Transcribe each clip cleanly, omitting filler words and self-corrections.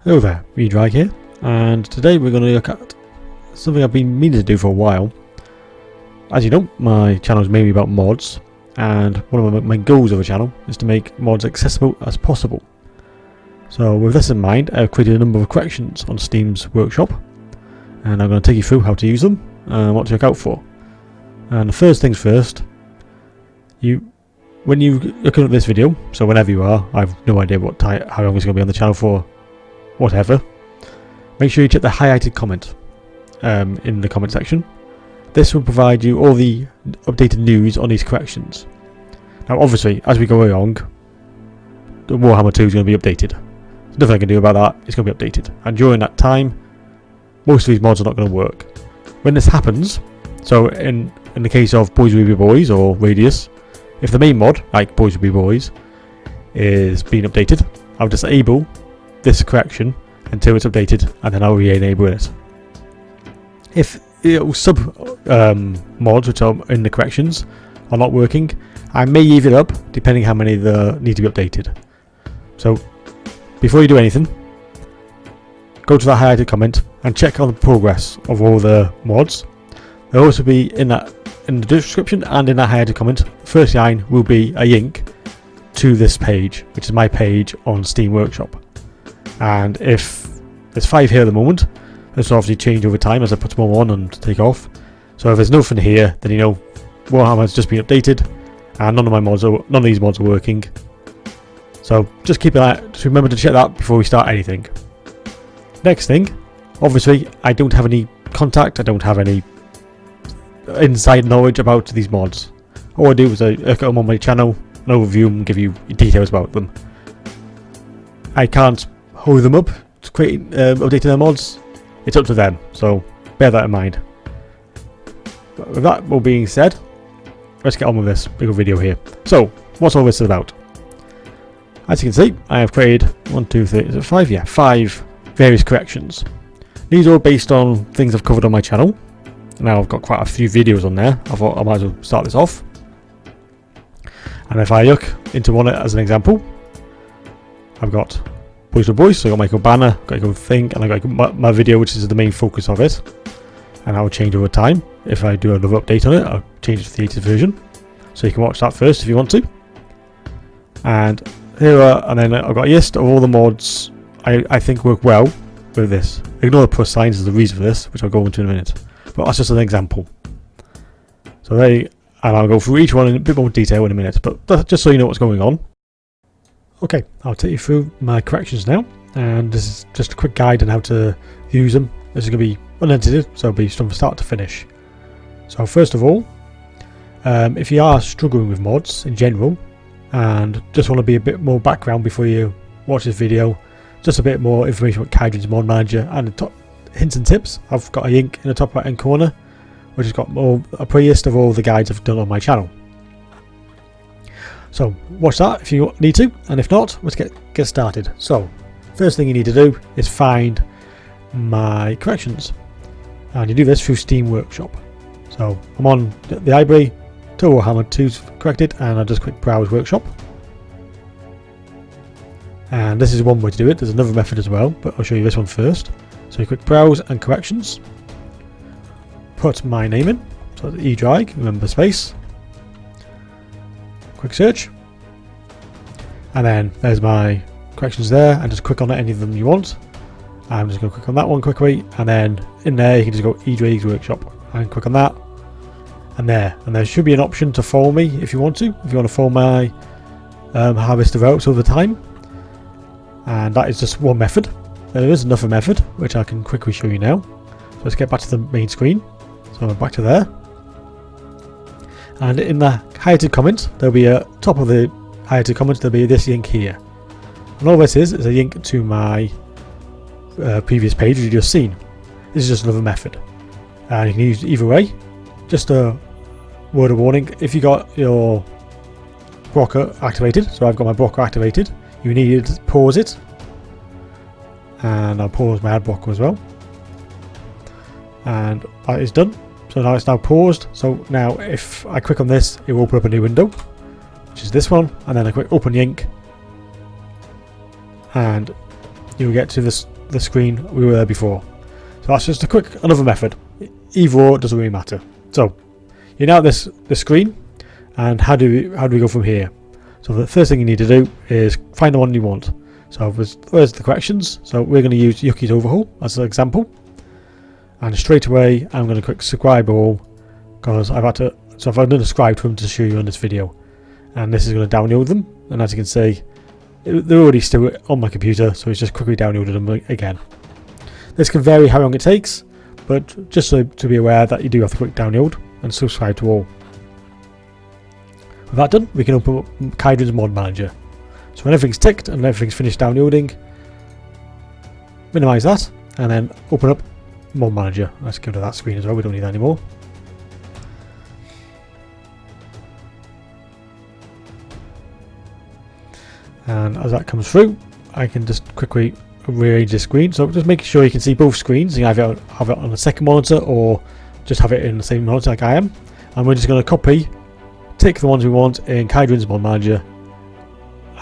Hello there, Ddraig here, and today we're going to look at something I've been meaning to do for a while. As you know, my channel is mainly about mods, and one of my main goals of the channel is to make mods accessible as possible. So with this in mind, I've created a number of corrections on Steam's workshop, and I'm going to take you through how to use them and what to look out for. And the first things first, when you look at this video, so whenever you are, I have no idea how long it's going to be on the channel for, whatever, make sure you check the highlighted comment in the comment section. This will provide you all the updated news on these corrections. Now obviously, as we go along, the Warhammer 2 is going to be updated. There's nothing I can do about that, it's going to be updated. And during that time, most of these mods are not going to work. When this happens, so in the case of Boys Will Be Boys or Radius, if the main mod, like Boys Will Be Boys, is being updated, I'll disable this correction until it's updated, and then I'll re-enable it. If sub mods which are in the corrections are not working, I may leave it up depending how many need to be updated. So before you do anything, go to that highlighted comment and check on the progress of all the mods. They'll also be in the description and in that highlighted comment. The first line will be a link to this page, which is my page on Steam Workshop. And if there's 5 here at the moment, this will obviously change over time as I put more on and take off. So if there's nothing here, then you know Warhammer's just been updated, and none of these mods are working. So just keep an eye. Just remember to check that before we start anything. Next thing, obviously I don't have any contact. I don't have any inside knowledge about these mods. All I do is I look at them on my channel, and overview them, and give you details about them. I can't hold them up to create updating their mods. It's up to them, so bear that in mind. But with that all being said, let's get on with this bigger video here. So what's all this about? As you can see, I have created 5 various corrections. These are all based on things I've covered on my channel. Now I've got quite a few videos on there. I thought I might as well start this off. And if I look into one as an example, I've got Boys to Boys, so I've got my banner, got a thing, and I've got my video, which is the main focus of it. And I will change over time. If I do another update on it, I'll change it to the 80th version. So you can watch that first if you want to. And here and then I've got a list of all the mods I think work well with this. Ignore the plus signs as the reason for this, which I'll go into in a minute. But that's just an example. So and I'll go through each one in a bit more detail in a minute, but just so you know what's going on. Okay, I'll take you through my corrections now, and this is just a quick guide on how to use them. This is going to be unedited, so it'll be from start to finish. So first of all, if you are struggling with mods in general, and just want to be a bit more background before you watch this video, just a bit more information about Carolingia's mod manager and the top hints and tips, I've got a link in the top right hand corner which has got a playlist of all the guides I've done on my channel. So watch that if you need to, and if not, let's get started. So first thing you need to do is find my corrections, and you do this through Steam Workshop. So I'm on the library, Total Warhammer 2's corrected, and I'll just click Browse Workshop. And this is one way to do it. There's another method as well, but I'll show you this one first. So you click Browse and Corrections, put my name in, so Ddraig, remember space, quick search, and then there's my corrections there, and just click on any of them you want. I'm just going to click on that one quickly, and then in there you can just go Ddraig's Workshop and click on that, and there should be an option to follow me if you want to follow my harvest of routes over time. And that is just one method. There is another method which I can quickly show you now. So let's get back to the main screen. So back to there, and in the highlighted comment there'll be a top of the highlighted comment, there'll be this link here, and all this is a link to my previous page which you've just seen. This is just another method, and you can use it either way. Just a word of warning, if you got your blocker activated, so I've got my blocker activated, you need to pause it, and I'll pause my ad blocker as well, and that is done. So now it's now paused. So now if I click on this, it will open up a new window, which is this one, and then I click open link, and you'll get to this the screen we were there before. So that's just a quick another method. Either or, doesn't really matter. So you're now at this screen, and how do we go from here? So the first thing you need to do is find the one you want. So there's the corrections. So we're going to use Yuki's overhaul as an example, and straight away I'm going to click subscribe all, because I've done a subscribe to them to show you on this video, and this is going to download them. And as you can see, they're already still on my computer, so it's just quickly downloaded them again. This can vary how long it takes, but just so to be aware that you do have to click download and subscribe to all. With that done, we can open up Carolingia's mod manager. So when everything's ticked and everything's finished downloading, minimize that and then open up mod manager. Let's go to that screen as well, we don't need that anymore. And as that comes through, I can just quickly rearrange the screen. So just make sure you can see both screens. You can either have it on the second monitor or just have it in the same monitor like I am. And we're just going to copy, tick the ones we want in Carolingia's mod manager,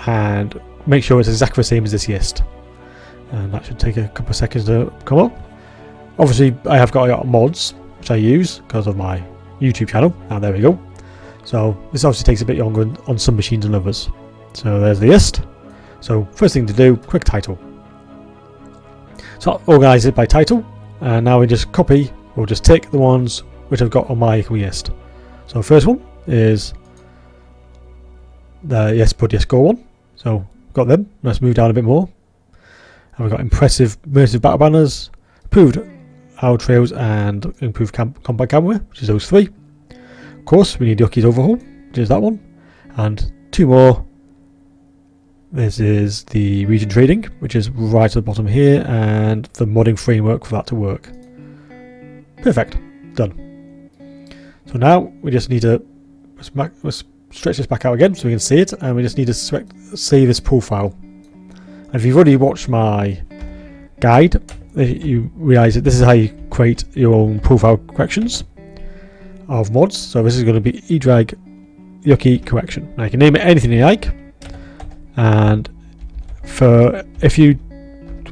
and make sure it's exactly the same as this list. And that should take a couple of seconds to come up. Obviously, I have got a lot of mods which I use because of my YouTube channel. And there we go. So this obviously takes a bit longer on some machines than others. So there's the list. So first thing to do, quick title. So organize it by title, and now we just copy or just tick the ones which I've got on my list. So first one is the yes go one. So got them. Let's move down a bit more. And we've got impressive immersive battle banners, improved owl trails, and improved combat camera, which is those three. Of course, we need Yuki's overhaul, which is that one, and two more. This is the region trading, which is right at the bottom here, and the modding framework for that to work. Perfect, done. So now we just need to let's stretch this back out again so we can see it, and we just need to save this profile. And if you've already watched my guide, you realise that this is how you create your own profile corrections of mods. So this is going to be Ddraig Yuki correction. Now you can name it anything you like. And if you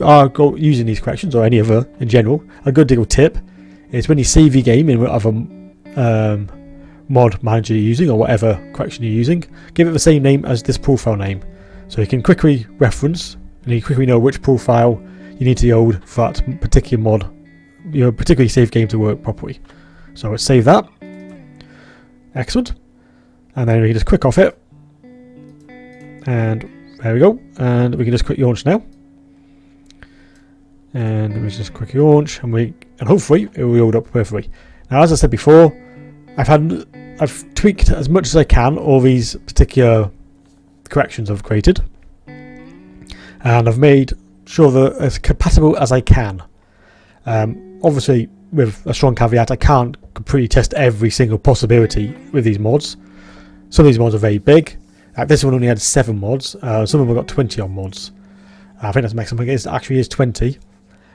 are using these corrections or any other in general, a good little tip is when you save your game in whatever mod manager you're using or whatever correction you're using, give it the same name as this profile name, so you can quickly reference and you quickly know which profile you need to load for that particular mod, your particularly saved game to work properly. So let's save that. Excellent. And then we can just click off it. And there we go, and we can just quick launch now, and we just quick launch, and hopefully it will load up perfectly. Now, as I said before, I've tweaked as much as I can all these particular corrections I've created, and I've made sure they're as compatible as I can. Obviously, with a strong caveat, I can't completely test every single possibility with these mods. Some of these mods are very big. This one only had 7 mods. Some of them have got 20 on mods. I think that's the maximum. It actually is 20.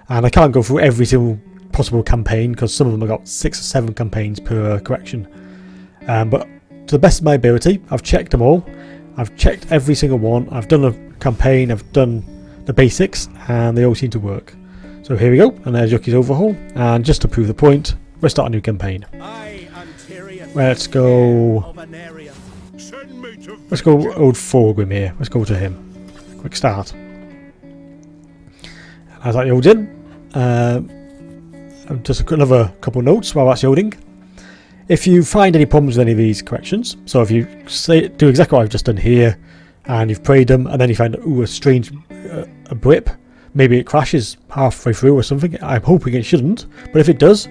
And I can't go through every single possible campaign because some of them have got 6 or 7 campaigns per correction. But to the best of my ability, I've checked them all. I've checked every single one. I've done a campaign, I've done the basics, and they all seem to work. So here we go, and there's Yuki's overhaul. And just to prove the point, we'll start a new campaign. Let's go old Thorgrim here. Let's go to him. Quick start. As that loads in, just another couple notes while that's loading. If you find any problems with any of these corrections, so if you do exactly what I've just done here, and you've prayed them, and then you find a strange a blip, maybe it crashes halfway through or something. I'm hoping it shouldn't, but if it does,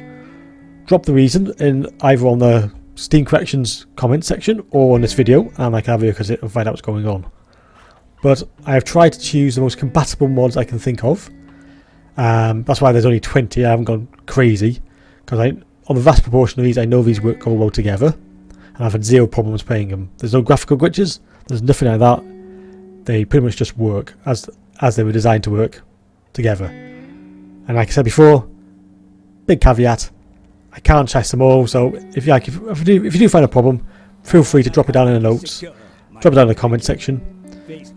drop the reason in either on the Steam corrections comment section or on this video, and I can have a look at it and find out what's going on. But I have tried to choose the most compatible mods I can think of. That's why there's only 20. I haven't gone crazy, because on the vast proportion of these, I know these work all well together, and I've had 0 problems playing them. There's no graphical glitches. There's nothing like that. They pretty much just work as they were designed to work together. And like I said before, big caveat, I can't test them all, so if you do find a problem, feel free to drop it down in the notes, drop it down in the comment section,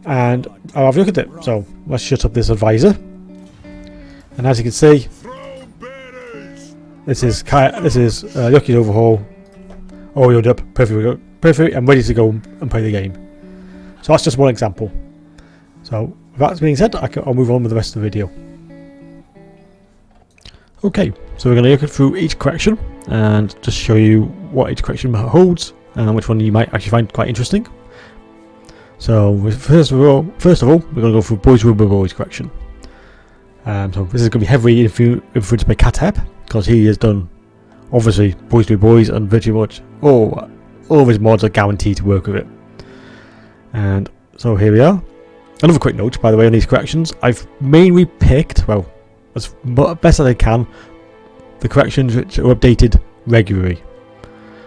and I'll have a look at it. So let's shut up this advisor. And as you can see, this is Yucky's overhaul, all wheeled up, perfect and ready to go and play the game. So that's just one example. So with that being said, I'll move on with the rest of the video. Okay, so we're going to look through each correction and just show you what each correction holds and which one you might actually find quite interesting. So first of all, we're going to go through Boys Will Be Boys correction. So this is going to be heavily influenced by Catep, because he has done, obviously, Boys Will Be Boys, and virtually much all of his mods are guaranteed to work with it. And so here we are. Another quick note, by the way, on these corrections, I've mainly picked, well, as best as I can, the corrections which are updated regularly.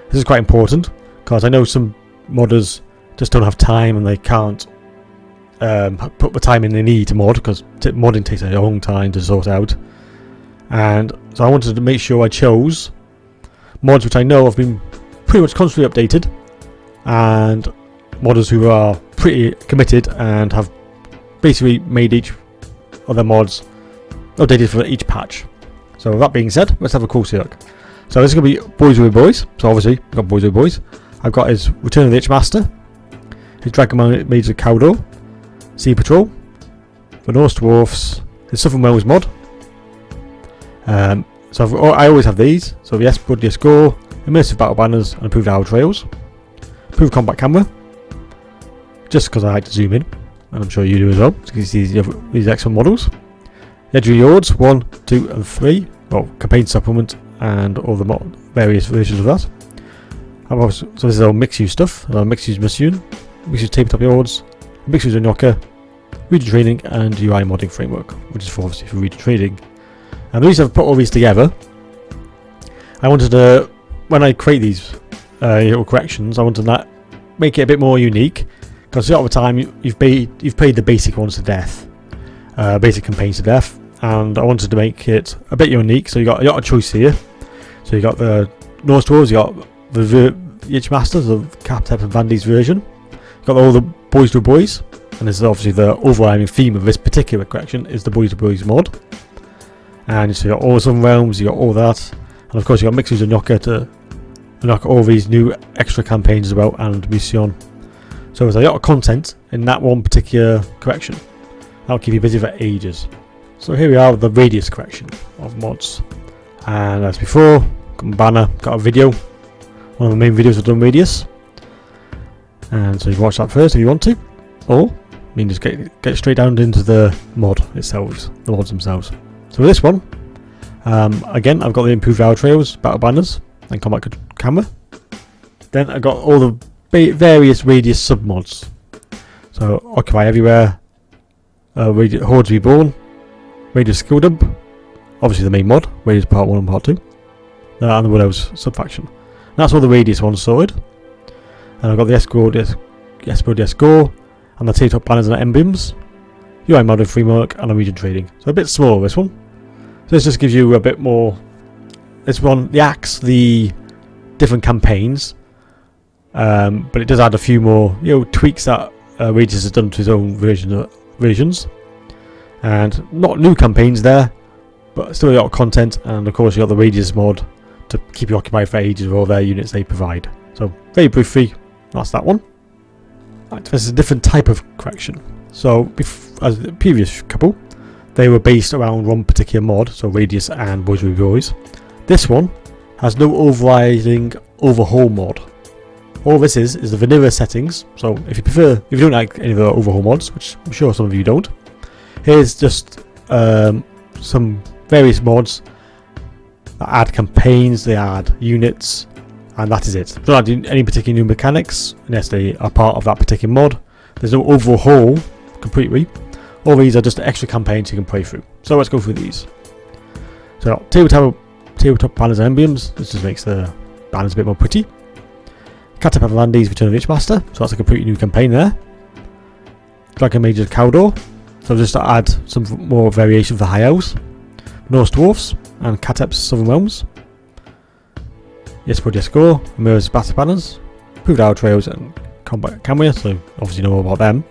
This is quite important, because I know some modders just don't have time and they can't put the time in they need to mod, because modding takes a long time to sort out. And so I wanted to make sure I chose mods which I know have been pretty much constantly updated, and modders who are pretty committed and have basically made each of their mods updated for each patch. So with that being said, let's have a closer look. So this is going to be Boys Will Be Boys. So obviously I've got Boys Will Be Boys. I've got his Return of the Itchmaster, his Dragon Major Cawdor, Sea Patrol, the Norse Dwarfs, his Southern Wales mod. So I always have these. So the Blood, Yes Gore, Immersive Battle Banners, and Improved Hour Trails. Improved Combat Camera, just because I like to zoom in, and I'm sure you do as well, so you can see these excellent models. Legendary Lords 1, 2 and 3, well, campaign supplement and all the various versions of that. So this is all mixed use stuff, mixed use Mission, mixed use Tabletop Lords, mixed use Unyoka, region training and UI modding framework, which is obviously for region trading. And the reason I've put all these together, I wanted to, when I create these little corrections, I wanted to make it a bit more unique, because a lot of the time you've played the basic ones to death, basic campaigns to death, and I wanted to make it a bit unique. So you got a lot of choice here. So you got the Norse Dwarves, you got the Itchmasters of Catep and Vandy's version, you got all the Boys Will Be Boys, and this is obviously the overriding theme of this particular correction is the Boys Will Be Boys mod. And so you got all some realms, you got all that, and of course you got mixes of Unyoka to unlock all these new extra campaigns as well, and Mission. So there's a lot of content in that one particular correction. That'll keep you busy for ages. So here we are with the radius correction of mods. And as before, got my banner, got a video. One of the main videos I've done radius. And so you can watch that first if you want to. Or you can just get straight down into the mod itself, the mods themselves. So with this one, again I've got the Improved Hour Trails, Battle Banners and Combat Camera. Then I got all the various radius submods. So Occupy Everywhere, Hordes Reborn, Radius Skill Dump, obviously the main mod, Radius Part 1 and Part 2, and the Willows subfaction. That's all the radius ones sorted. And I've got the Blood, Yes Gore, and the Tabletop Banners and Emblems, UI modding framework, and a region trading. So a bit smaller this one. So this just gives you a bit more. This one, the different campaigns, but it does add a few more, tweaks that Radius has done to his own versions, and not new campaigns there, but still a lot of content. And of course you got the Radius mod to keep you occupied for ages with all their units they provide. So very briefly, that's that one. Right, this is a different type of correction. So as the previous couple, they were based around one particular mod, so Radius and Boys Will Be Boys. This one has no overriding overhaul mod. All this is the vanilla settings. So if you don't like any of the overhaul mods, which I'm sure some of you don't, here's just some various mods that add campaigns, they add units, and that is it. They don't add any particular new mechanics unless they are part of that particular mod. There's no overhaul completely. All these are just extra campaigns you can play through. So let's go through these. So tabletop banners and emblems. This just makes the banners a bit more pretty. Catep and Vandy's Return of the Itchmaster. So that's a completely new campaign there. Dragon Major Cawdor. So just to add some more variation for high elves. Norse Dwarfs and Catep's Southern Realms. Blood, Yes Gore, Immersive Battle Banners, Improved Hour Trails and Combat Camera, so obviously you know all about them.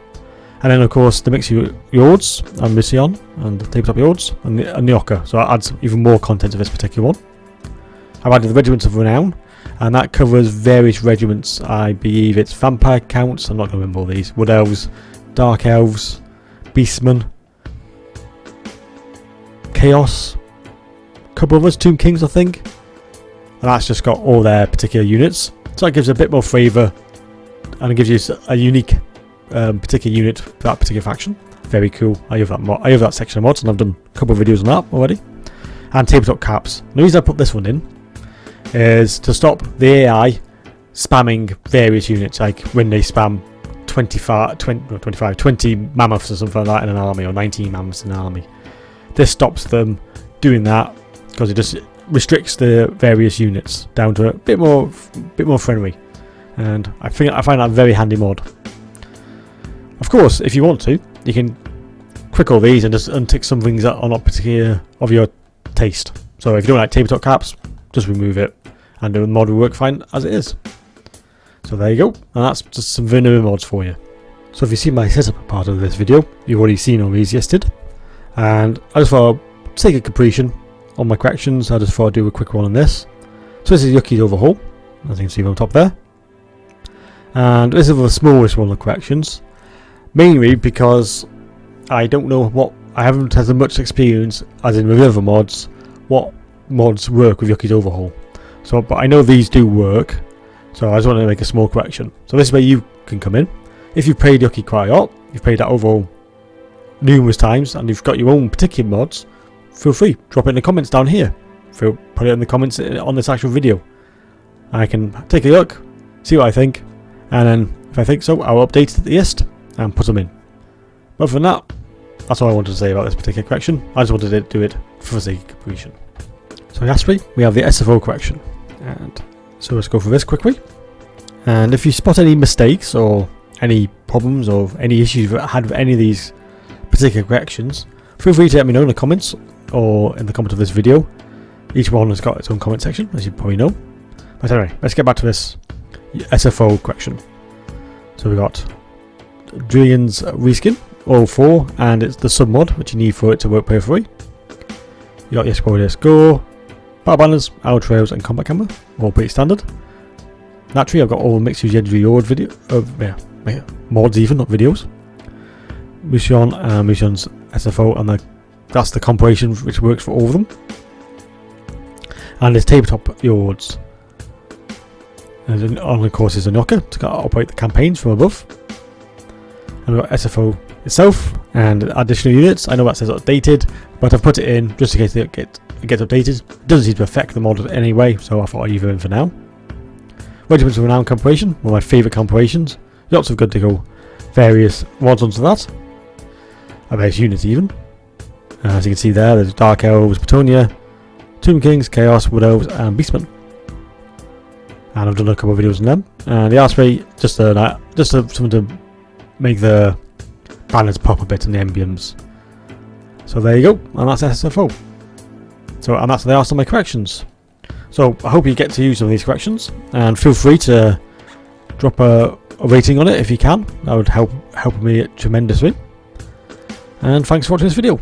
And then of course the Mixed Yards and Mission and the Tabletop Yards and the Orca. So that adds even more content to this particular one. I've added the Regiments of Renown, and that covers various regiments. I believe it's Vampire Counts, I'm not going to remember all these, Wood Elves, Dark Elves, Beastmen, Chaos, a couple of us, Tomb Kings I think. And that's just got all their particular units. So that gives a bit more flavour, and it gives you a unique particular unit for that particular faction. Very cool. I love that section of mods, and I've done a couple of videos on that already. And tabletop caps. The reason I put this one in is to stop the AI spamming various units, like when they spam 20 mammoths or something like that in an army, or 19 mammoths in an army. This stops them doing that because it just restricts the various units down to a bit more friendly, and I find that a very handy mod. Of course, if you want to, you can click all these and just untick some things that are not particular of your taste. So if you don't like tabletop caps, just remove it, and the mod will work fine as it is. So there you go, and that's just some vanilla mods for you. So if you see my setup part of this video, you've already seen all these listed, and I just thought I'd take a completion on my corrections. I just thought I'd do a quick one on this. So this is Yuki's overhaul, as you can see on top there, and this is the smallest one of the corrections. Mainly because I don't know I haven't had as much experience as in with other mods, what mods work with Yuki's overhaul. So, but I know these do work, so I just want to make a small correction. So this is where you can come in. If you've played Yuki quite a lot, you've played that overhaul numerous times, and you've got your own particular mods, feel free, drop it in the comments down here. Put it in the comments on this actual video. I can take a look, see what I think, and then if I think so, I'll update the list and put them in. But other than that, that's all I wanted to say about this particular correction. I just wanted to do it for the sake of completion. So lastly, we have the SFO correction, and so let's go through this quickly. And if you spot any mistakes or any problems or any issues you've had with any of these particular corrections, feel free to let me know in the comments or in the comment of this video. Each one has got its own comment section, as you probably know. But anyway, let's get back to this SFO correction. So we got Dragons reskin, all 4, and it's the sub mod which you need for it to work perfectly. You got Yes Go, Yes Go, battle banners, arrow trails, and combat camera, all pretty standard. Naturally, I've got all the Mixed Yard video mods, even not videos. Mission and Mission's SFO, and that's the compilation which works for all of them. And there's tabletop yards, and on the course is a knocker to operate the campaigns from above. And we've got SFO itself and additional units. I know that says updated, but I've put it in just in case it gets updated. It doesn't seem to affect the mod anyway, so I thought I'd leave it in for now. Regiments of Renown compilation, one of my favourite compilations. Lots of good to go various mods onto that. Various units even. As you can see there's Dark Elves, Petunia, Tomb Kings, Chaos, Wood Elves, and Beastmen. And I've done a couple of videos on them. And the R3, just something to make the banners pop a bit and the emblems. So there you go, and that's SFO. And that's the last of my corrections. So I hope you get to use some of these corrections, and feel free to drop a rating on it if you can. That would help me tremendously. And thanks for watching this video.